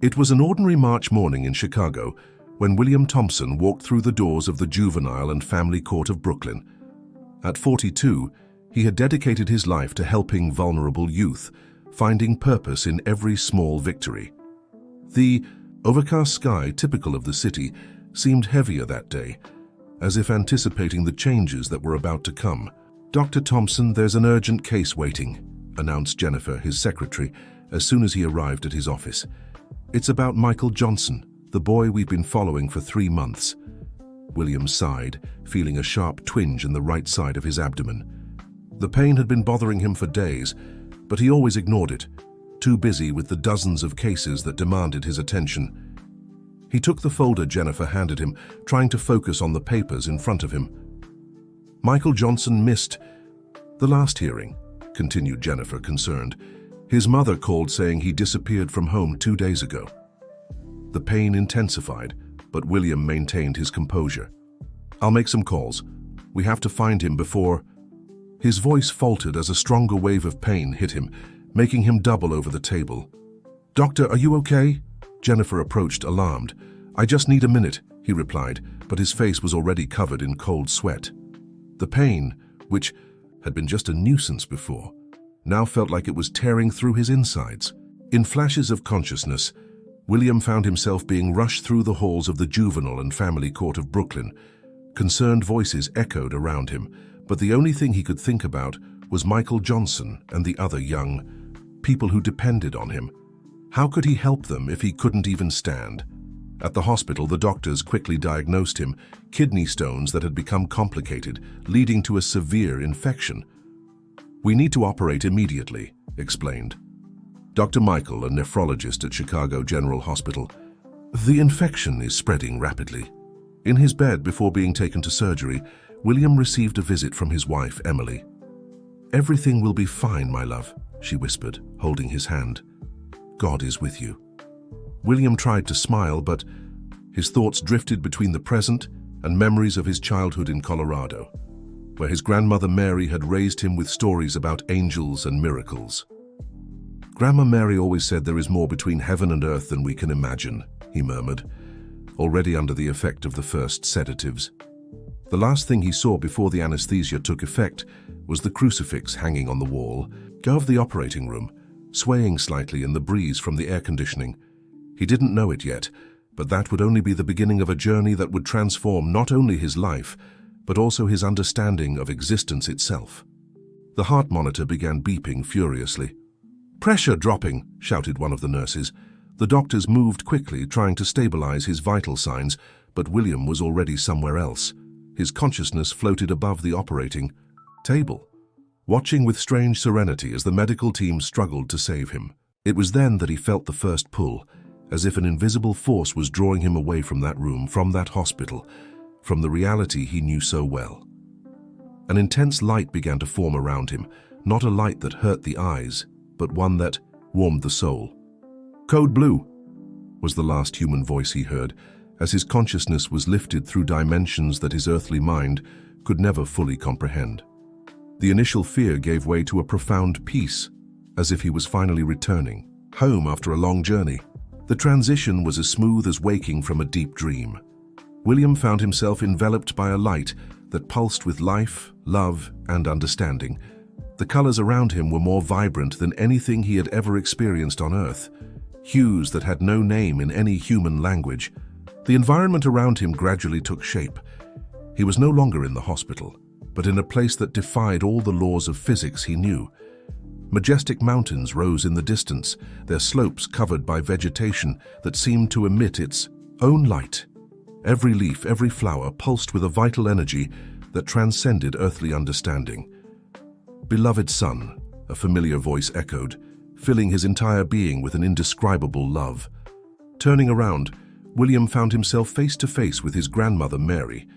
It was an ordinary March morning in Chicago when William Thompson walked through the doors of the Juvenile and Family Court of Brooklyn. At 42, he had dedicated his life to helping vulnerable youth, finding purpose in every small victory. The overcast sky, typical of the city, seemed heavier that day, as if anticipating the changes that were about to come. "Dr. Thompson, there's an urgent case waiting," announced Jennifer, his secretary, as soon as he arrived at his office. "It's about Michael Johnson, the boy we've been following for 3 months. William sighed, feeling a sharp twinge in the right side of his abdomen. The pain had been bothering him for days, but he always ignored it, too busy with the dozens of cases that demanded his attention. He took the folder Jennifer handed him, trying to focus on the papers in front of him. "Michael Johnson missed the last hearing," continued Jennifer, concerned. "His mother called saying he disappeared from home 2 days ago." The pain intensified, but William maintained his composure. "I'll make some calls. We have to find him before—" His voice faltered as a stronger wave of pain hit him, making him double over the table. "Doctor, are you okay?" Jennifer approached, alarmed. "I just need a minute," he replied, but his face was already covered in cold sweat. The pain, which had been just a nuisance before, now felt like it was tearing through his insides. In flashes of consciousness, William found himself being rushed through the halls of the Juvenile and Family Court of Brooklyn. Concerned voices echoed around him, but the only thing he could think about was Michael Johnson and the other young people who depended on him. How could he help them if he couldn't even stand? At the hospital, the doctors quickly diagnosed him kidney stones that had become complicated, leading to a severe infection. "We need to operate immediately," explained Dr. Michael, a nephrologist at Chicago General Hospital. "The infection is spreading rapidly." In his bed before being taken to surgery, William received a visit from his wife, Emily. "Everything will be fine, my love," she whispered, holding his hand. "God is with you." William tried to smile, but his thoughts drifted between the present and memories of his childhood in Colorado, where his grandmother Mary had raised him with stories about angels and miracles. "Grandma Mary always said there is more between heaven and earth than we can imagine," he murmured, already under the effect of the first sedatives. The last thing he saw before the anesthesia took effect was the crucifix hanging on the wall of the operating room, swaying slightly in the breeze from the air conditioning. He didn't know it yet, but that would only be the beginning of a journey that would transform not only his life, but also his understanding of existence itself. The heart monitor began beeping furiously. "Pressure dropping," shouted one of the nurses. The doctors moved quickly, trying to stabilize his vital signs, but William was already somewhere else. His consciousness floated above the operating table, watching with strange serenity as the medical team struggled to save him. It was then that he felt the first pull, as if an invisible force was drawing him away from that room, from that hospital, from the reality he knew so well. An intense light began to form around him, not a light that hurt the eyes, but one that warmed the soul. "Code Blue," was the last human voice he heard, as his consciousness was lifted through dimensions that his earthly mind could never fully comprehend. The initial fear gave way to a profound peace, as if he was finally returning home after a long journey. The transition was as smooth as waking from a deep dream. William found himself enveloped by a light that pulsed with life, love, and understanding. The colors around him were more vibrant than anything he had ever experienced on Earth, hues that had no name in any human language. The environment around him gradually took shape. He was no longer in the hospital, but in a place that defied all the laws of physics he knew. Majestic mountains rose in the distance, their slopes covered by vegetation that seemed to emit its own light. Every leaf, every flower pulsed with a vital energy that transcended earthly understanding. "Beloved son," a familiar voice echoed, filling his entire being with an indescribable love. Turning around, William found himself face to face with his grandmother Mary,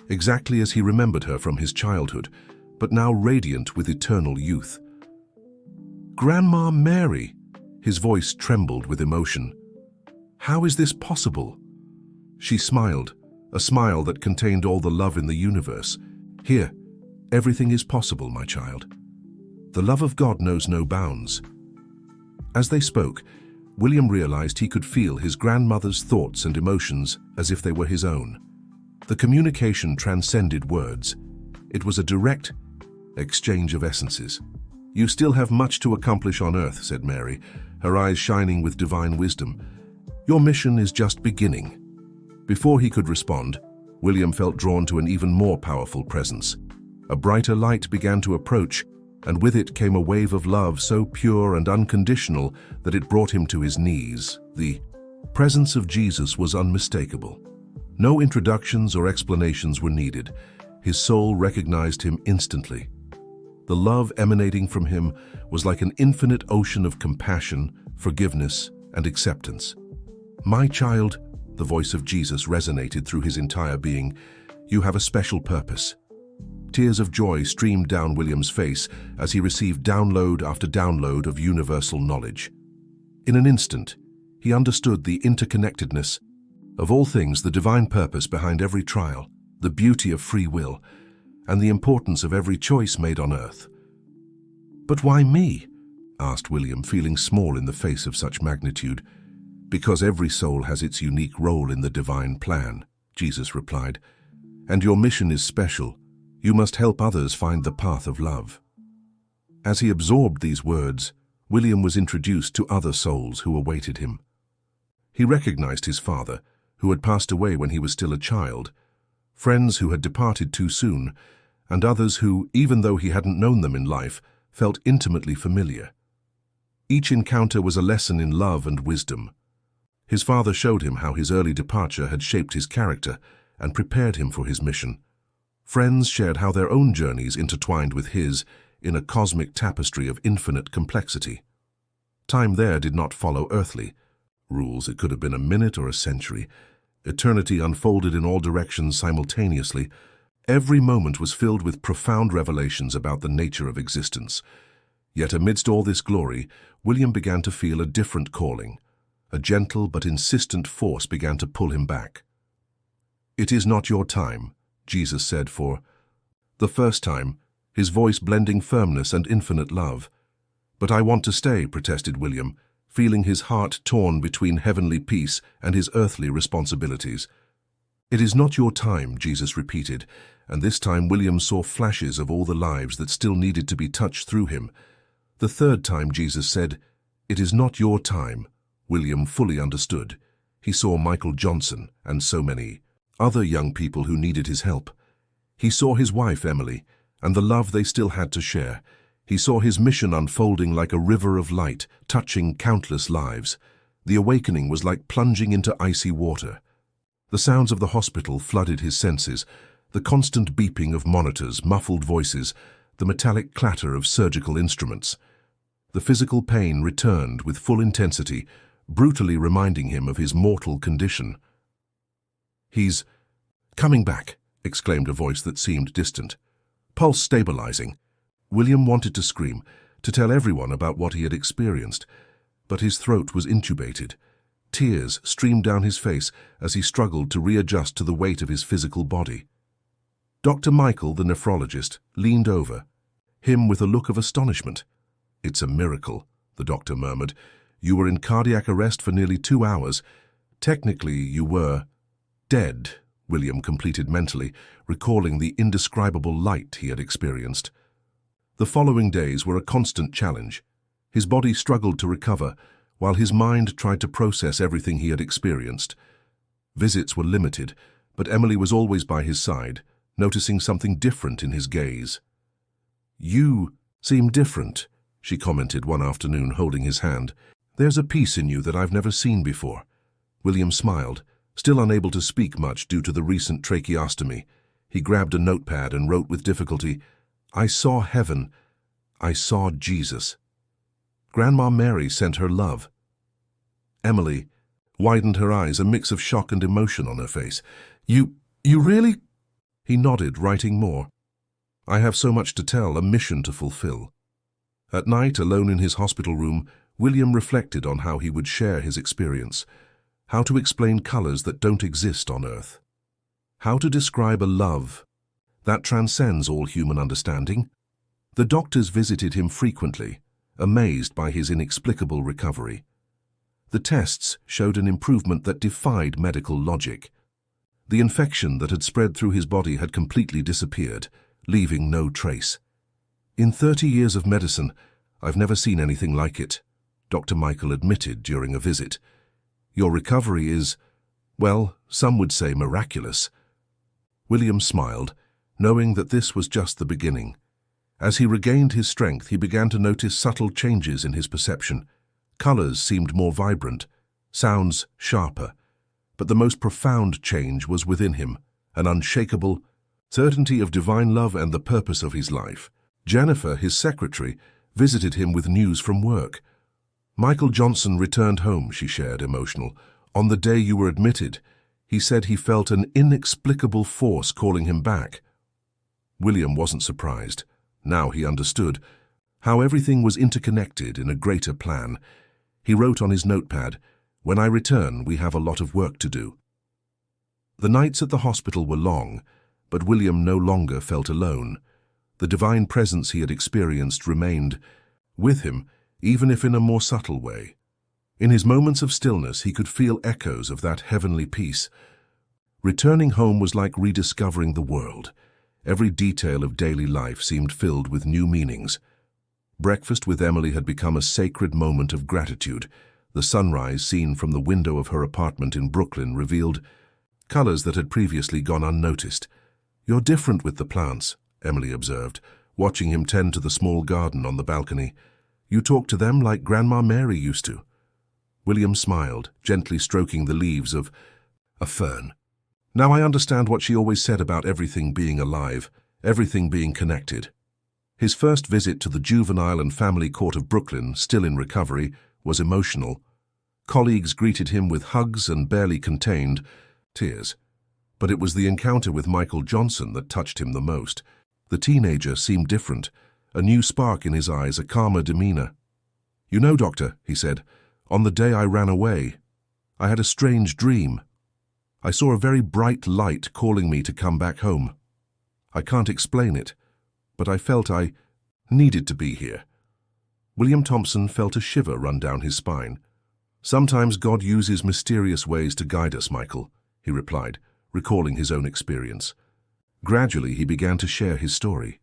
exactly as he remembered her from his childhood, but now radiant with eternal youth. "Grandma Mary," his voice trembled with emotion. "How is this possible?" She smiled, a smile that contained all the love in the universe. "Here, everything is possible, my child. The love of God knows no bounds." As they spoke, William realized he could feel his grandmother's thoughts and emotions as if they were his own. The communication transcended words. It was a direct exchange of essences. "You still have much to accomplish on Earth," said Mary, her eyes shining with divine wisdom. "Your mission is just beginning." Before he could respond, William felt drawn to an even more powerful presence. A brighter light began to approach, and with it came a wave of love so pure and unconditional that it brought him to his knees. The presence of Jesus was unmistakable. No introductions or explanations were needed. His soul recognized him instantly. The love emanating from him was like an infinite ocean of compassion, forgiveness, and acceptance. "My child," the voice of Jesus resonated through his entire being, "you have a special purpose." Tears of joy streamed down William's face as he received download after download of universal knowledge. In an instant, he understood the interconnectedness of all things, the divine purpose behind every trial, the beauty of free will, and the importance of every choice made on earth. "But why me?" asked William, feeling small in the face of such magnitude. "Because every soul has its unique role in the divine plan," Jesus replied. "And your mission is special. You must help others find the path of love." As he absorbed these words, William was introduced to other souls who awaited him. He recognized his father, who had passed away when he was still a child, friends who had departed too soon, and others who, even though he hadn't known them in life, felt intimately familiar. Each encounter was a lesson in love and wisdom. His father showed him how his early departure had shaped his character and prepared him for his mission. Friends shared how their own journeys intertwined with his in a cosmic tapestry of infinite complexity. Time there did not follow earthly rules. It could have been a minute or a century. Eternity unfolded in all directions simultaneously. Every moment was filled with profound revelations about the nature of existence. Yet amidst all this glory, William began to feel a different calling. A gentle but insistent force began to pull him back. "It is not your time," Jesus said for the first time, his voice blending firmness and infinite love. "But I want to stay," protested William, feeling his heart torn between heavenly peace and his earthly responsibilities. "It is not your time," Jesus repeated, and this time William saw flashes of all the lives that still needed to be touched through him. The third time Jesus said, "It is not your time," William fully understood. He saw Michael Johnson and so many other young people who needed his help. He saw his wife, Emily, and the love they still had to share. He saw his mission unfolding like a river of light, touching countless lives. The awakening was like plunging into icy water. The sounds of the hospital flooded his senses, the constant beeping of monitors, muffled voices, the metallic clatter of surgical instruments. The physical pain returned with full intensity, brutally reminding him of his mortal condition. "He's coming back," exclaimed a voice that seemed distant. "Pulse stabilizing." William wanted to scream, to tell everyone about what he had experienced, but his throat was intubated. Tears streamed down his face as he struggled to readjust to the weight of his physical body. Dr. Michael, the nephrologist, leaned over, him with a look of astonishment. "It's a miracle," the doctor murmured. "You were in cardiac arrest for nearly 2 hours. Technically, you were dead," William completed mentally, recalling the indescribable light he had experienced. The following days were a constant challenge. His body struggled to recover, while his mind tried to process everything he had experienced. Visits were limited, but Emily was always by his side, noticing something different in his gaze. "You seem different," she commented one afternoon, holding his hand. "There's a peace in you that I've never seen before." William smiled, still unable to speak much due to the recent tracheostomy. He grabbed a notepad and wrote with difficulty, "I saw heaven. I saw Jesus." Grandma Mary sent her love. Emily widened her eyes, a mix of shock and emotion on her face. You really?" He nodded, writing more. "I have so much to tell, a mission to fulfill." At night, alone in his hospital room, William reflected on how he would share his experience, how to explain colors that don't exist on Earth, how to describe a love that transcends all human understanding. The doctors visited him frequently, amazed by his inexplicable recovery. The tests showed an improvement that defied medical logic. The infection that had spread through his body had completely disappeared, leaving no trace. "In 30 years of medicine, I've never seen anything like it," Dr. Michael admitted during a visit. "Your recovery is, well, some would say miraculous." William smiled, knowing that this was just the beginning. As he regained his strength, he began to notice subtle changes in his perception. Colors seemed more vibrant, sounds sharper, but the most profound change was within him, an unshakable certainty of divine love and the purpose of his life. Jennifer, his secretary, visited him with news from work. "Michael Johnson returned home," she shared, emotional. "On the day you were admitted, he said he felt an inexplicable force calling him back." William wasn't surprised. Now he understood how everything was interconnected in a greater plan. He wrote on his notepad, "When I return, we have a lot of work to do." The nights at the hospital were long, but William no longer felt alone. The divine presence he had experienced remained with him, even if in a more subtle way. In his moments of stillness, he could feel echoes of that heavenly peace. Returning home was like rediscovering the world. Every detail of daily life seemed filled with new meanings. Breakfast with Emily had become a sacred moment of gratitude. The sunrise seen from the window of her apartment in Brooklyn revealed colors that had previously gone unnoticed. "You're different with the plants," Emily observed, watching him tend to the small garden on the balcony. "You talk to them like Grandma Mary used to." William smiled, gently stroking the leaves of a fern. "Now I understand what she always said about everything being alive, everything being connected." His first visit to the Juvenile and Family Court of Brooklyn, still in recovery, was emotional. Colleagues greeted him with hugs and barely contained tears. But it was the encounter with Michael Johnson that touched him the most. The teenager seemed different, a new spark in his eyes, a calmer demeanor. "You know, Doctor," he said, "on the day I ran away, I had a strange dream. I saw a very bright light calling me to come back home. I can't explain it, but I felt I needed to be here." William Thompson felt a shiver run down his spine. "Sometimes God uses mysterious ways to guide us, Michael," he replied, recalling his own experience. Gradually, he began to share his story.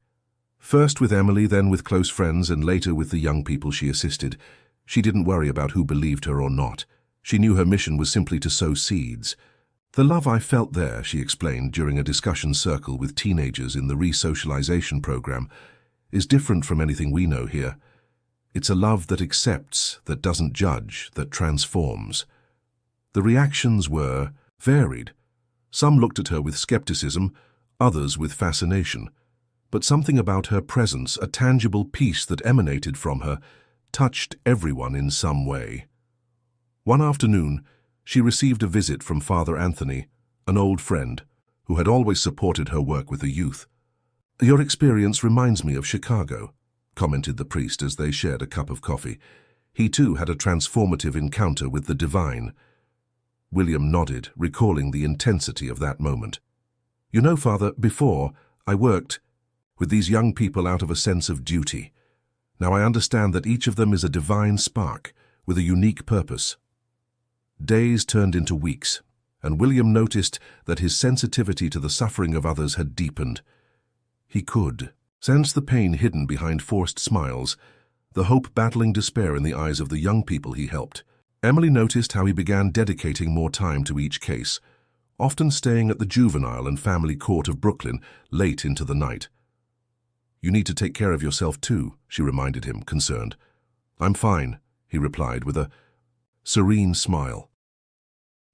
First with Emily, then with close friends, and later with the young people she assisted. She didn't worry about who believed her or not. She knew her mission was simply to sow seeds. "The love I felt there," she explained during a discussion circle with teenagers in the re-socialization program, "is different from anything we know here. It's a love that accepts, that doesn't judge, that transforms." The reactions were varied. Some looked at her with skepticism, others with fascination. But something about her presence, a tangible peace that emanated from her, touched everyone in some way. One afternoon, she received a visit from Father Anthony, an old friend, who had always supported her work with the youth. "Your experience reminds me of Chicago," commented the priest as they shared a cup of coffee. He too had a transformative encounter with the divine. William nodded, recalling the intensity of that moment. "You know, Father, before, I worked with these young people out of a sense of duty. Now I understand that each of them is a divine spark with a unique purpose." Days turned into weeks, and William noticed that his sensitivity to the suffering of others had deepened. He could sense the pain hidden behind forced smiles, the hope battling despair in the eyes of the young people he helped. Emily noticed how he began dedicating more time to each case, often staying at the Juvenile and Family Court of Brooklyn late into the night. "You need to take care of yourself too," she reminded him, concerned. "I'm fine," he replied with a serene smile.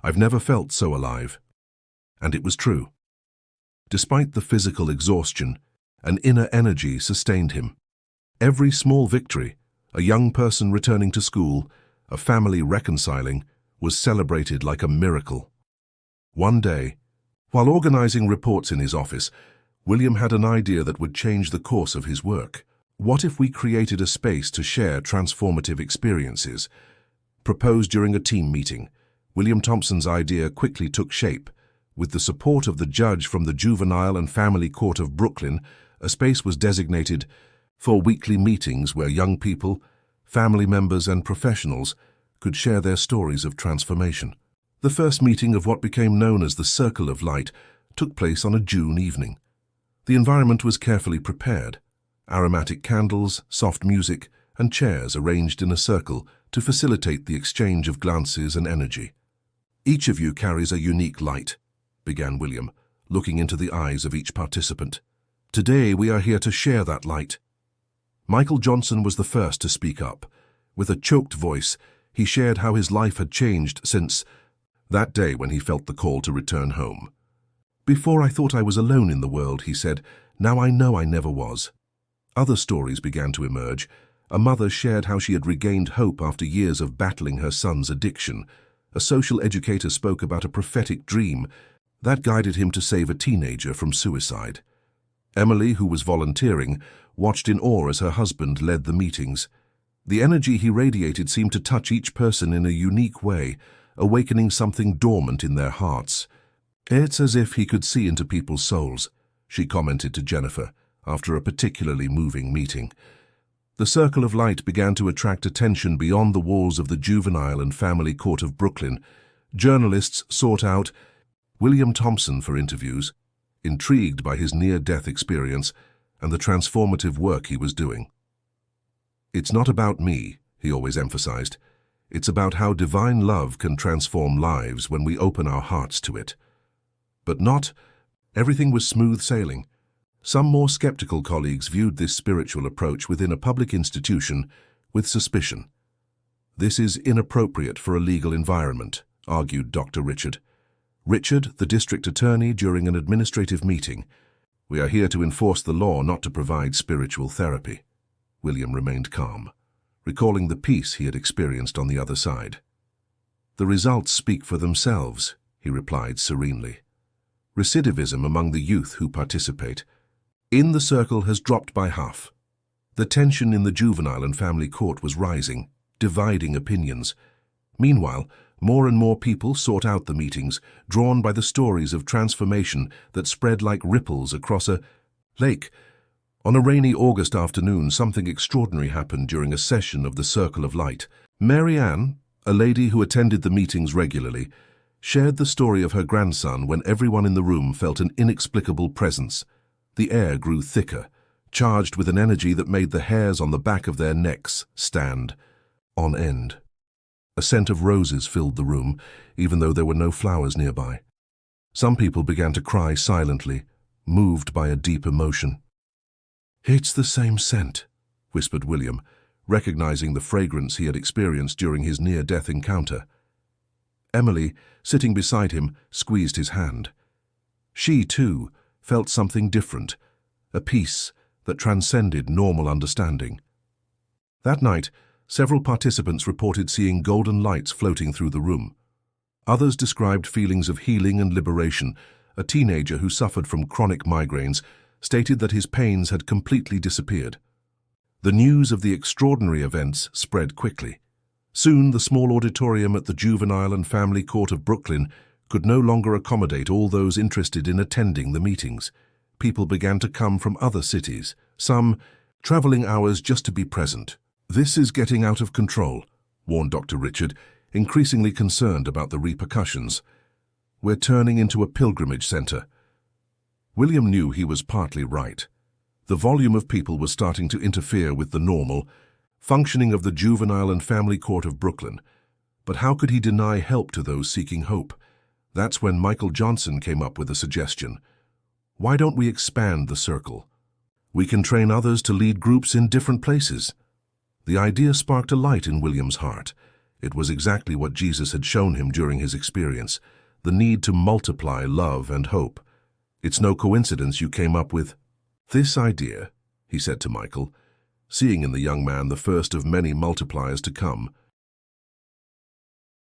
"I've never felt so alive." And it was true. Despite the physical exhaustion, an inner energy sustained him. Every small victory, a young person returning to school, a family reconciling, was celebrated like a miracle. One day, while organizing reports in his office, William had an idea that would change the course of his work. What if we created a space to share transformative experiences? Proposed during a team meeting, William Thompson's idea quickly took shape. With the support of the judge from the Juvenile and Family Court of Brooklyn, a space was designated for weekly meetings where young people, family members and professionals could share their stories of transformation. The first meeting of what became known as the Circle of Light took place on a June evening. The environment was carefully prepared. Aromatic candles, soft music, and chairs arranged in a circle to facilitate the exchange of glances and energy. "Each of you carries a unique light," began William, looking into the eyes of each participant. "Today we are here to share that light." Michael Johnson was the first to speak up. With a choked voice, he shared how his life had changed since that day when he felt the call to return home. "Before I thought I was alone in the world," he said. "Now I know I never was." Other stories began to emerge. A mother shared how she had regained hope after years of battling her son's addiction. A social educator spoke about a prophetic dream that guided him to save a teenager from suicide. Emily, who was volunteering, watched in awe as her husband led the meetings. The energy he radiated seemed to touch each person in a unique way, awakening something dormant in their hearts. "It's as if he could see into people's souls," she commented to Jennifer after a particularly moving meeting. The Circle of Light began to attract attention beyond the walls of the Juvenile and Family Court of Brooklyn. Journalists sought out William Thompson for interviews, intrigued by his near-death experience and the transformative work he was doing. "It's not about me," he always emphasized. "It's about how divine love can transform lives when we open our hearts to it." But not everything was smooth sailing. Some more skeptical colleagues viewed this spiritual approach within a public institution with suspicion. "This is inappropriate for a legal environment," argued Dr. Richard. Richard, the district attorney, during an administrative meeting. "We are here to enforce the law, not to provide spiritual therapy." William remained calm, recalling the peace he had experienced on the other side. "The results speak for themselves," he replied serenely. "Recidivism among the youth who participate in the circle has dropped by half." The tension in the Juvenile and Family Court was rising, dividing opinions. Meanwhile, more and more people sought out the meetings, drawn by the stories of transformation that spread like ripples across a lake. On a rainy August afternoon, something extraordinary happened during a session of the Circle of Light. Mary Ann, a lady who attended the meetings regularly, shared the story of her grandson when everyone in the room felt an inexplicable presence. The air grew thicker, charged with an energy that made the hairs on the back of their necks stand on end. A scent of roses filled the room, even though there were no flowers nearby. Some people began to cry silently, moved by a deep emotion. "It's the same scent," whispered William, recognizing the fragrance he had experienced during his near-death encounter. Emily, sitting beside him, squeezed his hand. She, too, felt something different, a peace that transcended normal understanding. That night, several participants reported seeing golden lights floating through the room. Others described feelings of healing and liberation. A teenager who suffered from chronic migraines stated that his pains had completely disappeared. The news of the extraordinary events spread quickly. Soon, the small auditorium at the Juvenile and Family Court of Brooklyn could no longer accommodate all those interested in attending the meetings. People began to come from other cities, some traveling hours just to be present. "This is getting out of control," warned Dr. Richard, increasingly concerned about the repercussions. "We're turning into a pilgrimage center." William knew he was partly right. The volume of people was starting to interfere with the normal functioning of the Juvenile and Family Court of Brooklyn. But how could he deny help to those seeking hope? That's when Michael Johnson came up with a suggestion. "Why don't we expand the circle? We can train others to lead groups in different places." The idea sparked a light in William's heart. It was exactly what Jesus had shown him during his experience, the need to multiply love and hope. "It's no coincidence you came up with this idea," he said to Michael, seeing in the young man the first of many multipliers to come.